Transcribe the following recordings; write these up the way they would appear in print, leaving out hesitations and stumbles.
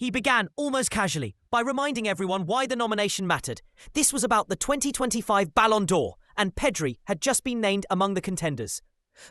He began almost casually by reminding everyone why the nomination mattered. This was about the 2025 Ballon d'Or, and Pedri had just been named among the contenders.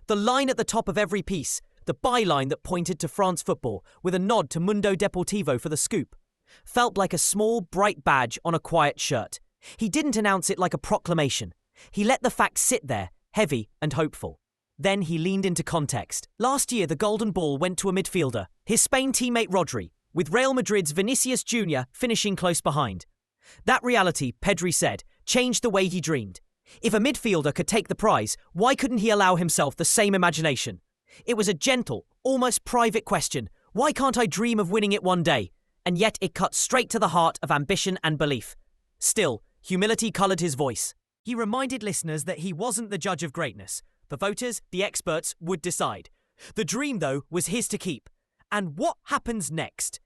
The line at the top of every piece, the byline that pointed to France football with a nod to Mundo Deportivo for the scoop, felt like a small, bright badge on a quiet shirt. He didn't announce it like a proclamation. He let the facts sit there, heavy and hopeful. Then he leaned into context. Last year, the Golden Ball went to a midfielder, his Spain teammate Rodri, with Real Madrid's Vinicius Jr. finishing close behind. That reality, Pedri said, changed the way he dreamed. If a midfielder could take the prize, why couldn't he allow himself the same imagination? It was a gentle, almost private question. Why can't I dream of winning it one day? And yet it cut straight to the heart of ambition and belief. Still, humility coloured his voice. He reminded listeners that he wasn't the judge of greatness. The voters, the experts, would decide. The dream, though, was his to keep. And what happens next?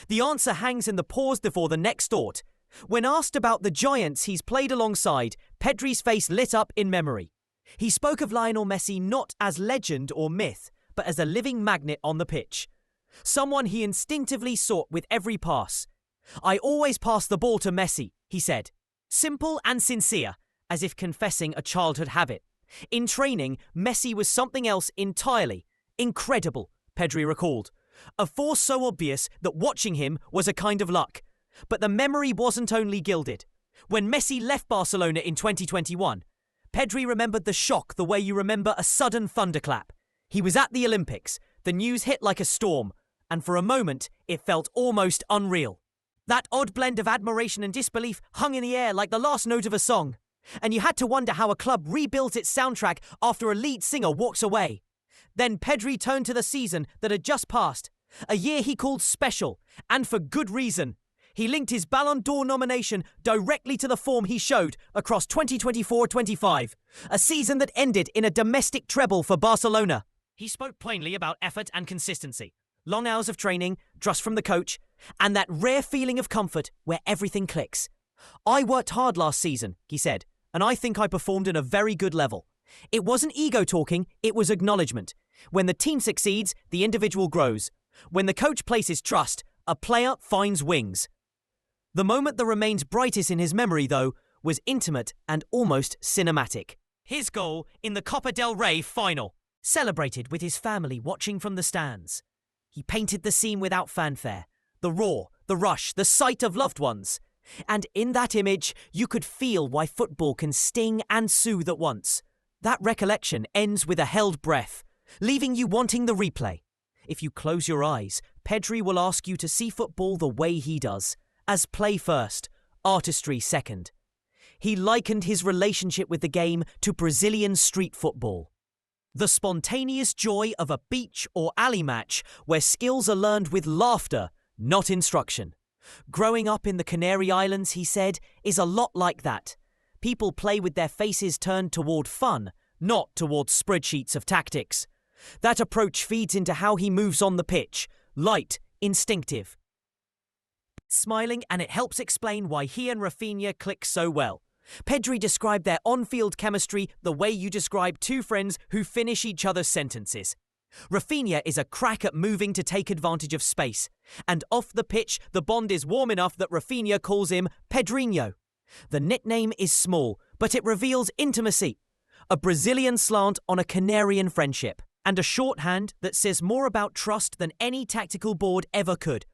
The answer hangs in the pause before the next thought. When asked about the giants he's played alongside, Pedri's face lit up in memory. He spoke of Lionel Messi not as legend or myth, but as a living magnet on the pitch. Someone he instinctively sought with every pass. I always pass the ball to Messi, he said. Simple and sincere, as if confessing a childhood habit. In training, Messi was something else entirely. Incredible, Pedri recalled. A force so obvious that watching him was a kind of luck. But the memory wasn't only gilded. When Messi left Barcelona in 2021, Pedri remembered the shock the way you remember a sudden thunderclap. He was at the Olympics. The news hit like a storm, and for a moment, it felt almost unreal. That odd blend of admiration and disbelief hung in the air like the last note of a song. And you had to wonder how a club rebuilds its soundtrack after a lead singer walks away. Then Pedri turned to the season that had just passed, a year he called special, and for good reason. He linked his Ballon d'Or nomination directly to the form he showed across 2024-25, a season that ended in a domestic treble for Barcelona. He spoke plainly about effort and consistency, long hours of training, trust from the coach, and that rare feeling of comfort where everything clicks. I worked hard last season, he said, and I think I performed in a very good level. It wasn't ego talking, it was acknowledgement. When the team succeeds, the individual grows. When the coach places trust, a player finds wings. The moment that remains brightest in his memory, though, was intimate and almost cinematic. His goal in the Copa del Rey final, celebrated with his family watching from the stands. He painted the scene without fanfare, the roar, the rush, the sight of loved ones. And in that image, you could feel why football can sting and soothe at once. That recollection ends with a held breath, leaving you wanting the replay. If you close your eyes, Pedri will ask you to see football the way he does, as play first, artistry second. He likened his relationship with the game to Brazilian street football. The spontaneous joy of a beach or alley match where skills are learned with laughter, not instruction. Growing up in the Canary Islands, he said, is a lot like that. People play with their faces turned toward fun, not toward spreadsheets of tactics. That approach feeds into how he moves on the pitch, light, instinctive. Smiling, and it helps explain why he and Rafinha click so well. Pedri described their on-field chemistry the way you describe two friends who finish each other's sentences. Rafinha is a crack at moving to take advantage of space, and off the pitch the bond is warm enough that Rafinha calls him Pedrinho. The nickname is small, but it reveals intimacy, a Brazilian slant on a Canarian friendship, and a shorthand that says more about trust than any tactical board ever could.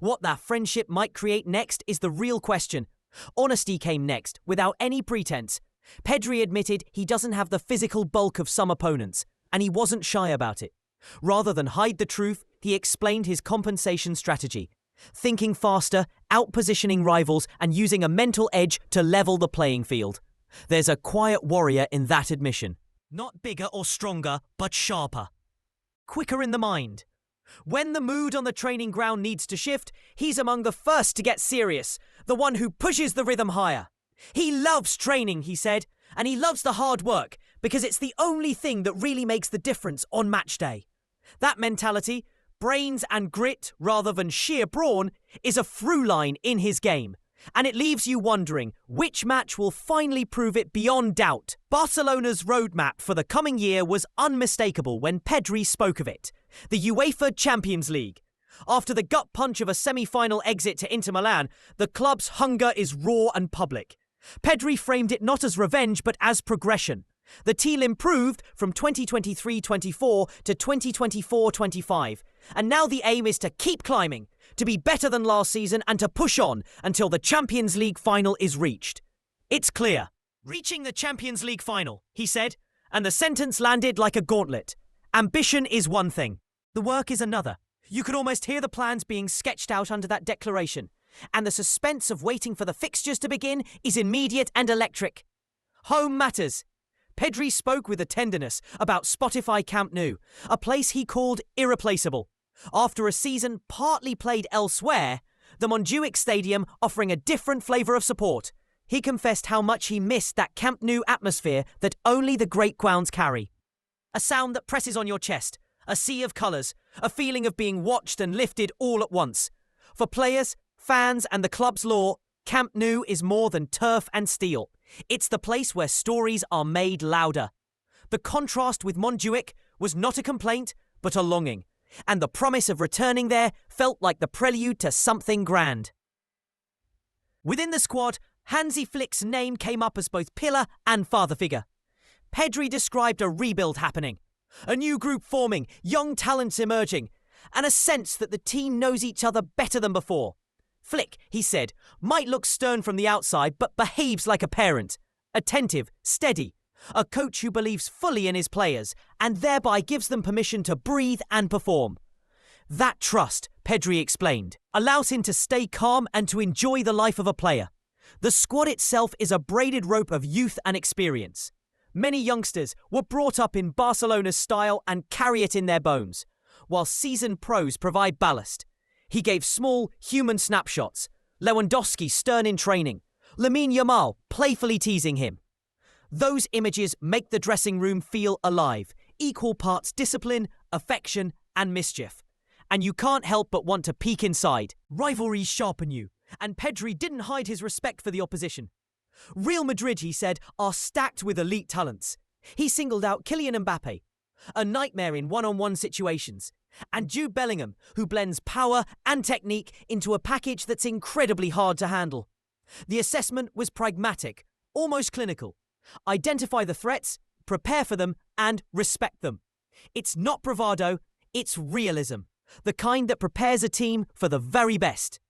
What that friendship might create next is the real question. Honesty came next, without any pretense. Pedri admitted he doesn't have the physical bulk of some opponents, and he wasn't shy about it. Rather than hide the truth, he explained his compensation strategy. Thinking faster, outpositioning rivals, and using a mental edge to level the playing field. There's a quiet warrior in that admission. Not bigger or stronger, but sharper. Quicker in the mind. When the mood on the training ground needs to shift, he's among the first to get serious, the one who pushes the rhythm higher. He loves training, he said, and he loves the hard work because it's the only thing that really makes the difference on match day. That mentality, brains and grit rather than sheer brawn, is a through line in his game. And it leaves you wondering which match will finally prove it beyond doubt. Barcelona's roadmap for the coming year was unmistakable when Pedri spoke of it. The UEFA Champions League. After the gut punch of a semi-final exit to Inter Milan, the club's hunger is raw and public. Pedri framed it not as revenge but as progression. The team improved from 2023-24 to 2024-25, and now the aim is to keep climbing, to be better than last season and to push on until the Champions League final is reached. It's clear. Reaching the Champions League final, he said, and the sentence landed like a gauntlet. Ambition is one thing. The work is another. You could almost hear the plans being sketched out under that declaration, and the suspense of waiting for the fixtures to begin is immediate and electric. Home matters. Pedri spoke with a tenderness about Spotify Camp Nou, a place he called irreplaceable. After a season partly played elsewhere, the Montjuic Stadium offering a different flavour of support, he confessed how much he missed that Camp Nou atmosphere that only the great grounds carry. A sound that presses on your chest, a sea of colours, a feeling of being watched and lifted all at once. For players, fans and the club's lore, Camp Nou is more than turf and steel. It's the place where stories are made louder. The contrast with Montjuic was not a complaint, but a longing, and the promise of returning there felt like the prelude to something grand. Within the squad, Hansi Flick's name came up as both pillar and father figure. Pedri described a rebuild happening, a new group forming, young talents emerging, and a sense that the team knows each other better than before. Flick, he said, might look stern from the outside but behaves like a parent, attentive, steady, a coach who believes fully in his players and thereby gives them permission to breathe and perform. That trust, Pedri explained, allows him to stay calm and to enjoy the life of a player. The squad itself is a braided rope of youth and experience. Many youngsters were brought up in Barcelona's style and carry it in their bones, while seasoned pros provide ballast. He gave small, human snapshots. Lewandowski stern in training. Lamine Yamal playfully teasing him. Those images make the dressing room feel alive, equal parts discipline, affection and mischief. And you can't help but want to peek inside. Rivalries sharpen you, and Pedri didn't hide his respect for the opposition. Real Madrid, he said, are stacked with elite talents. He singled out Kylian Mbappe, a nightmare in one-on-one situations, and Jude Bellingham, who blends power and technique into a package that's incredibly hard to handle. The assessment was pragmatic, almost clinical. Identify the threats, prepare for them, and respect them. It's not bravado, it's realism, the kind that prepares a team for the very best.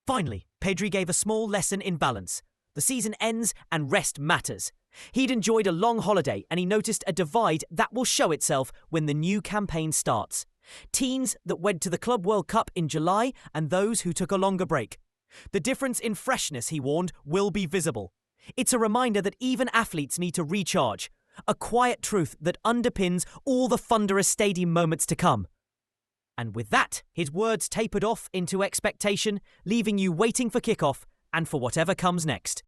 Finally, Pedri gave a small lesson in balance. The season ends and rest matters. He'd enjoyed a long holiday and he noticed a divide that will show itself when the new campaign starts. Teams that went to the Club World Cup in July and those who took a longer break. The difference in freshness, he warned, will be visible. It's a reminder that even athletes need to recharge, a quiet truth that underpins all the thunderous stadium moments to come. And with that, his words tapered off into expectation, leaving you waiting for kickoff and for whatever comes next.